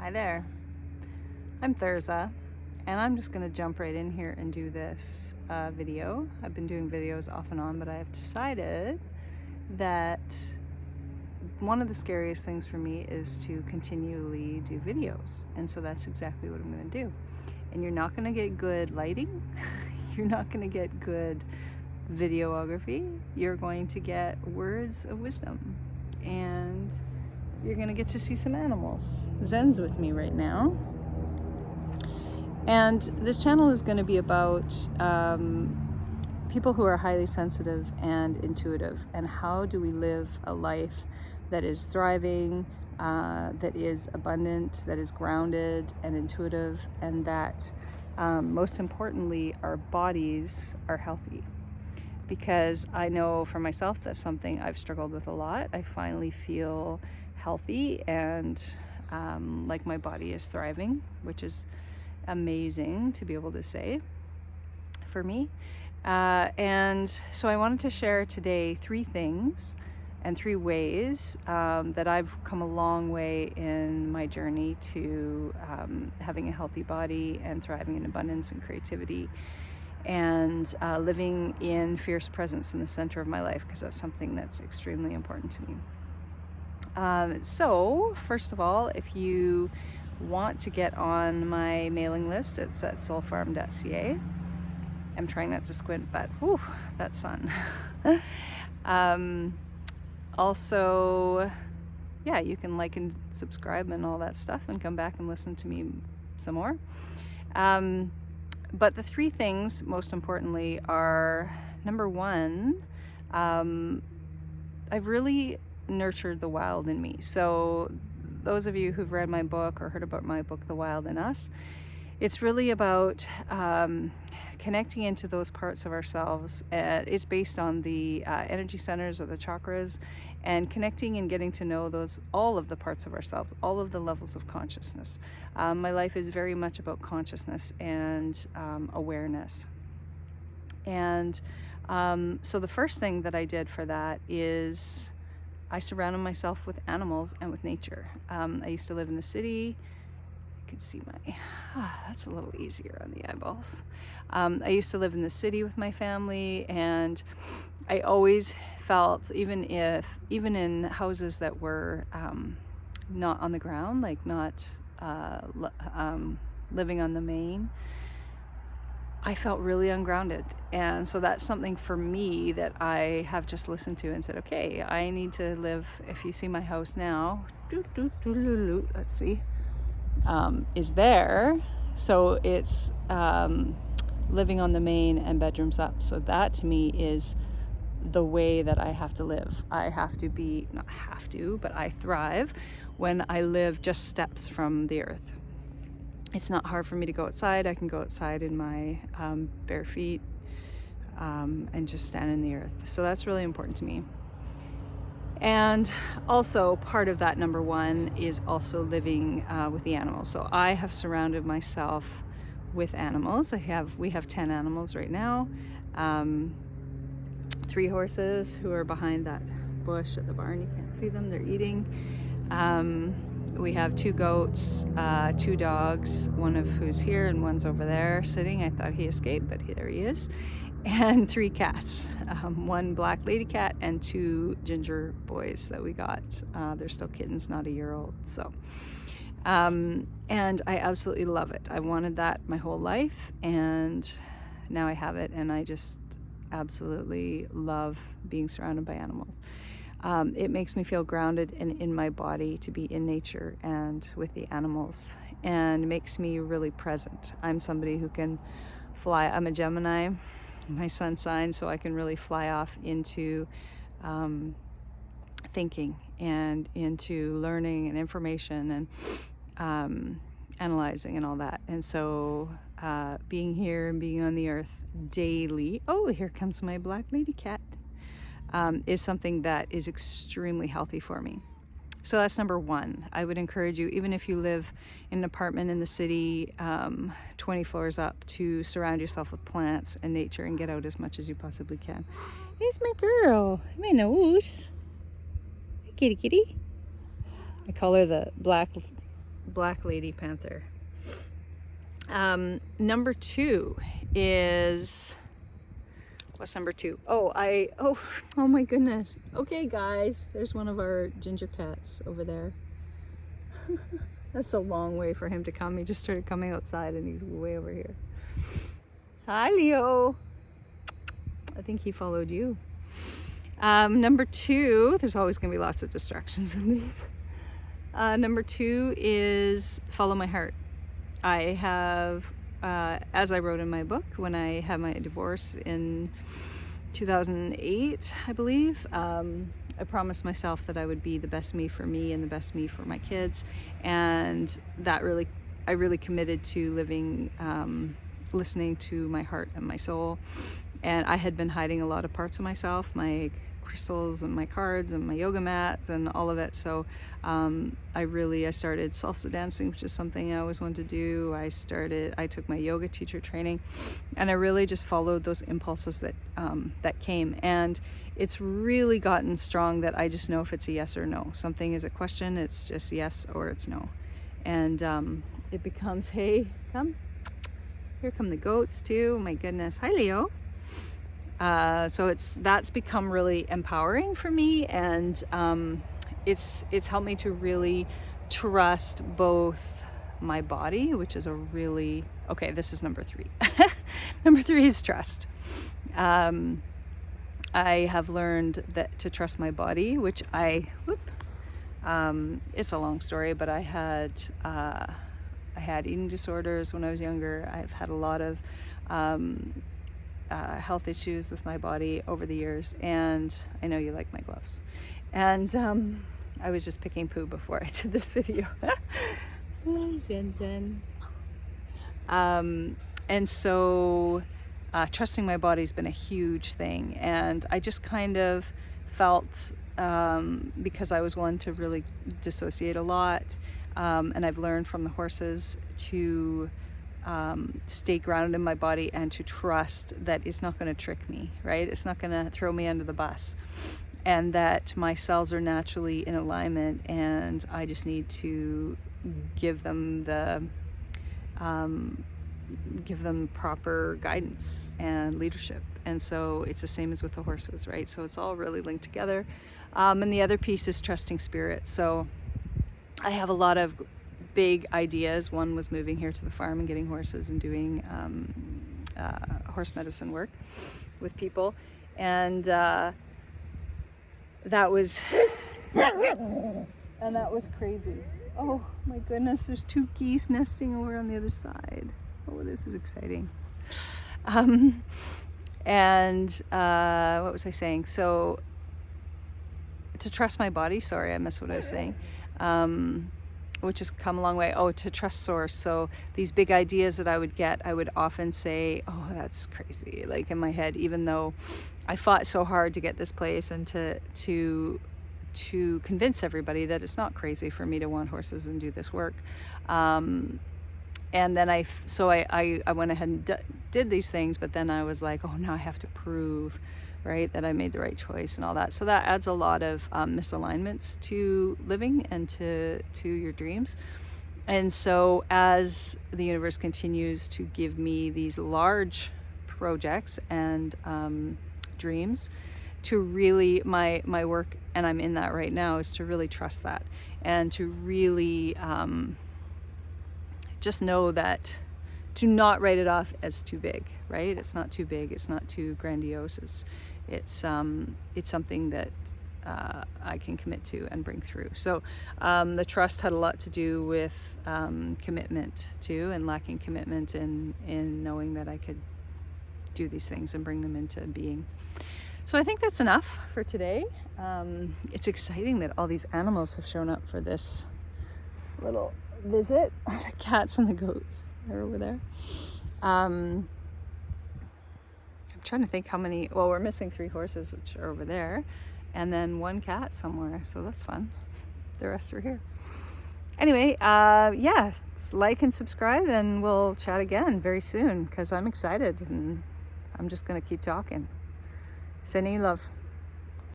Hi there, I'm Thurza, and I'm just going to jump right in here and do this video. I've been doing videos off and on, but I have decided that one of the scariest things for me is to continually do videos, and so that's exactly what I'm going to do. And you're not going to get good lighting, you're not going to get good videography, you're going to get words of wisdom, and you're going to get to see some animals. Zen's with me right now. And this channel is going to be about people who are highly sensitive and intuitive, and how do we live a life that is thriving, that is abundant, that is grounded and intuitive, and that most importantly, our bodies are healthy. Because I know for myself that's something I've struggled with a lot. I finally feel healthy and like my body is thriving, which is amazing to be able to say for me. And so I wanted to share today 3 things and 3 ways that I've come a long way in my journey to having a healthy body and thriving in abundance and creativity, and living in fierce presence in the center of my life, because that's something that's extremely important to me. So first of all, if you want to get on my mailing list, it's at soulfarm.ca. I'm trying not to squint, but whew, that sun. Also, yeah, you can like and subscribe and all that stuff, and come back and listen to me some more. But the 3 things, most importantly, are, number 1, I've really nurtured the wild in me. So those of you who've read my book or heard about my book, The Wild in Us, it's really about connecting into those parts of ourselves. It's based on the energy centers, or the chakras, and connecting and getting to know all of the parts of ourselves, all of the levels of consciousness. My life is very much about consciousness and awareness. And so the first thing that I did for that is I surrounded myself with animals and with nature. I used to live in the city. You can see that's a little easier on the eyeballs. I used to live in the city with my family, and I always felt, even in houses that were not on the ground, like not living on the main, I felt really ungrounded. And so that's something for me that I have just listened to and said, okay, I need to live. If you see my house now, let's see, is there. So it's living on the main and bedrooms up. So that to me is the way that I have to live. I have to be, not have to, but I thrive when I live just steps from the earth. It's not hard for me to go outside. I can go outside in my bare feet and just stand in the earth. So that's really important to me. And also part of that, number 1, is also living with the animals. So I have surrounded myself with animals. We have 10 animals right now. 3 horses who are behind that bush at the barn. You can't see them, they're eating. We have 2 goats, 2 dogs, one of who's here and one's over there sitting. I thought he escaped, but there he is. And 3 cats, 1 black lady cat and 2 ginger boys that we got. They're still kittens, not a year old. So, and I absolutely love it. I wanted that my whole life, and now I have it, and I just absolutely love being surrounded by animals. It makes me feel grounded and in my body to be in nature and with the animals, and makes me really present. I'm somebody who can fly. I'm a Gemini, my sun sign, so I can really fly off into thinking and into learning and information and analyzing and all that. And so being here and being on the earth daily, oh, here comes my black lady cat, is something that is extremely healthy for me. So that's number 1. I would encourage you, even if you live in an apartment in the city, 20 floors up, to surround yourself with plants and nature and get out as much as you possibly can. Here's my girl, my nose. Kitty kitty. I call her the black black lady panther. Number 2 is, what's number 2? Oh my goodness. Okay guys, there's one of our ginger cats over there. That's a long way for him to come. He just started coming outside and he's way over here. Hi Leo. I think he followed you. Number 2, there's always gonna be lots of distractions in these. Number 2 is follow my heart. I have, as I wrote in my book, when I had my divorce in 2008, I believe, I promised myself that I would be the best me for me and the best me for my kids. And that I really committed to living, listening to my heart and my soul. And I had been hiding a lot of parts of myself, my crystals and my cards and my yoga mats and all of it. So I started salsa dancing, which is something I always wanted to do. I took my yoga teacher training, and I really just followed those impulses that came. And it's really gotten strong that I just know if it's a yes or no. Something is a question, it's just yes or it's no. And it becomes, hey, come. Here come the goats too. My goodness. Hi, Leo. So that's become really empowering for me, and it's helped me to really trust both my body, which is okay, this is number 3. Number 3 is trust. I have learned that to trust my body, which it's a long story, but I had eating disorders when I was younger. I've had a lot of health issues with my body over the years, and I know you like my gloves. And I was just picking poo before I did this video. Zen. And so trusting my body's been a huge thing, and I just kind of felt, because I was one to really dissociate a lot, and I've learned from the horses to stay grounded in my body and to trust that it's not going to trick me, right? It's not going to throw me under the bus, and that my cells are naturally in alignment, and I just need to give them proper guidance and leadership. And so it's the same as with the horses, right? So it's all really linked together. And the other piece is trusting spirit. So I have a lot of big ideas. One was moving here to the farm and getting horses and doing horse medicine work with people, and that was crazy. Oh my goodness, there's 2 geese nesting over on the other side. Oh, this is exciting. And what was I saying? So to trust my body, sorry, I missed what I was saying. Which has come a long way. Oh, to trust source. So these big ideas that I would get, I would often say, oh, that's crazy, like in my head, even though I fought so hard to get this place and to convince everybody that it's not crazy for me to want horses and do this work. And then I went ahead and did these things, but then I was like, oh, now I have to prove, right, that I made the right choice and all that. So that adds a lot of misalignments to living and to your dreams. And so as the universe continues to give me these large projects and dreams, to really, my work, and I'm in that right now, is to really trust that, and to really just know that, to not write it off as too big, right? It's not too big, it's not too grandiose, it's something that I can commit to and bring through. So the trust had a lot to do with commitment too, and lacking commitment in knowing that I could do these things and bring them into being. So I think that's enough for today. It's exciting that all these animals have shown up for this little visit. The cats and the goats are over there. I'm trying to think how many, well, we're missing 3 horses, which are over there, and then 1 cat somewhere, so that's fun. The rest are here. Anyway, yeah, like and subscribe, and we'll chat again very soon, because I'm excited, and I'm just going to keep talking. Sending you love.